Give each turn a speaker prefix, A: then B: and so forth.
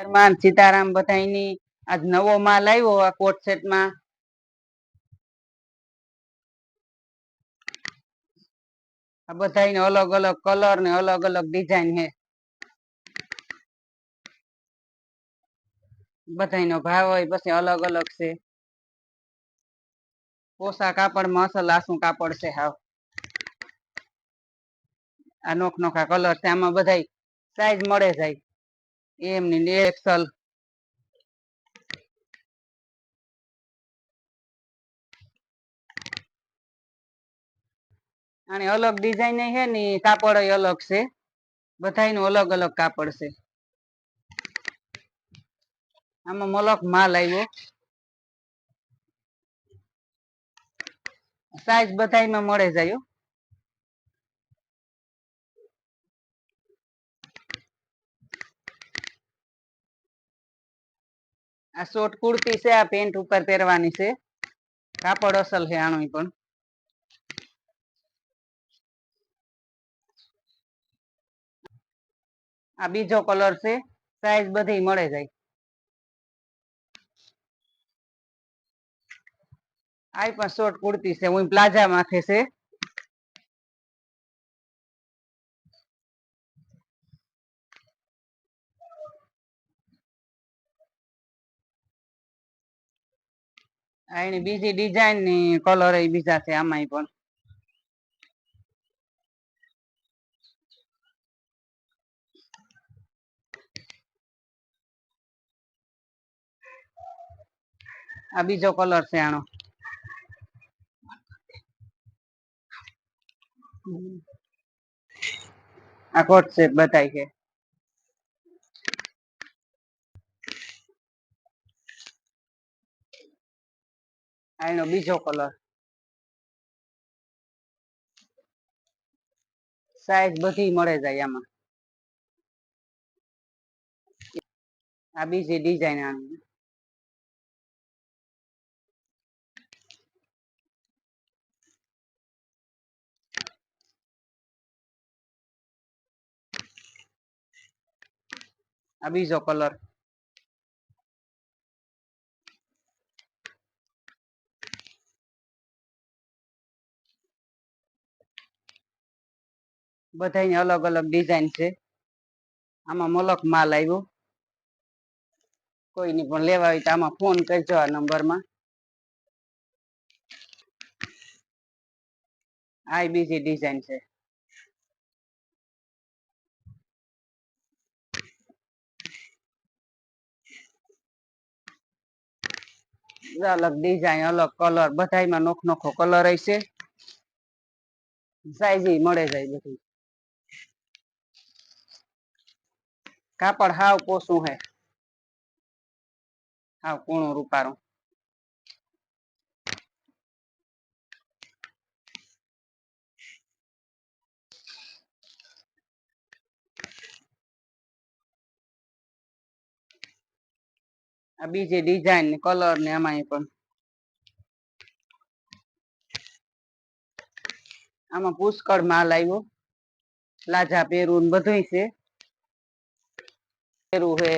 A: માન સીતારામ બધાયની આજ નવો માલ આવ્યો આ કોટ સેટ માં આ બધાયનો અલગ અલગ કલર ને અલગ અલગ ડિઝાઇન હે બધાયનો ભાવ હોય પછી અલગ અલગ છે પોસા કાપડમાં અસલ આસું કાપડ છે હાવ આ નોખા કલર છે આમાં બધાય સાઈઝ મળે જાય એમની એક્સલ અને અલગ ડિઝાઇન હે ને કાપડ અલગ છે બધાયનું અલગ અલગ કાપડ છે આમાં મલક માલ આવ્યો સાઈઝ બધાયમાં મળે જાય આ શોર્ટ કુર્તી છે આ પેન્ટ ઉપર પહેરવાની છે કાપડ અસલ છે આનું પણ આ બીજો કલર છે સાઈઝ બધી મળે જાય આ પણ શોર્ટ કુર્તી છે હું પ્લાઝા માથે છે આ એની બીજી ડિઝાઇન ની કલર એ બીજા છે આમાંય પણ આ બીજો કલર છે આનો આ કોટ સેટ બતાય છે આ એનો બીજો કલર સાઈઝ બધી મળે જાય આમાં આ બીજી ડિઝાઇન આની આ બીજો કલર બધાની અલગ અલગ ડિઝાઇન છે આમાં મલક માલ આવ્યો કોઈની પણ લેવા હોય તો આમાં ફોન કરજો આ નંબરમાં આ બીજી ડિઝાઇન છે અલગ ડિઝાઇન અલગ કલર બધાયમાં નોખો કલર હશે સાઈઝ મળે જાય બધી કાપડ હાવ પોસું હે હાવ કૂણું રૂપારું આ બીજી ડિઝાઇન ને કલર ને આમાં પણ આમાં પુષ્કળ માલ આવ્યો પ્લાઝા પહેરવું બધું છે પહેરવું હે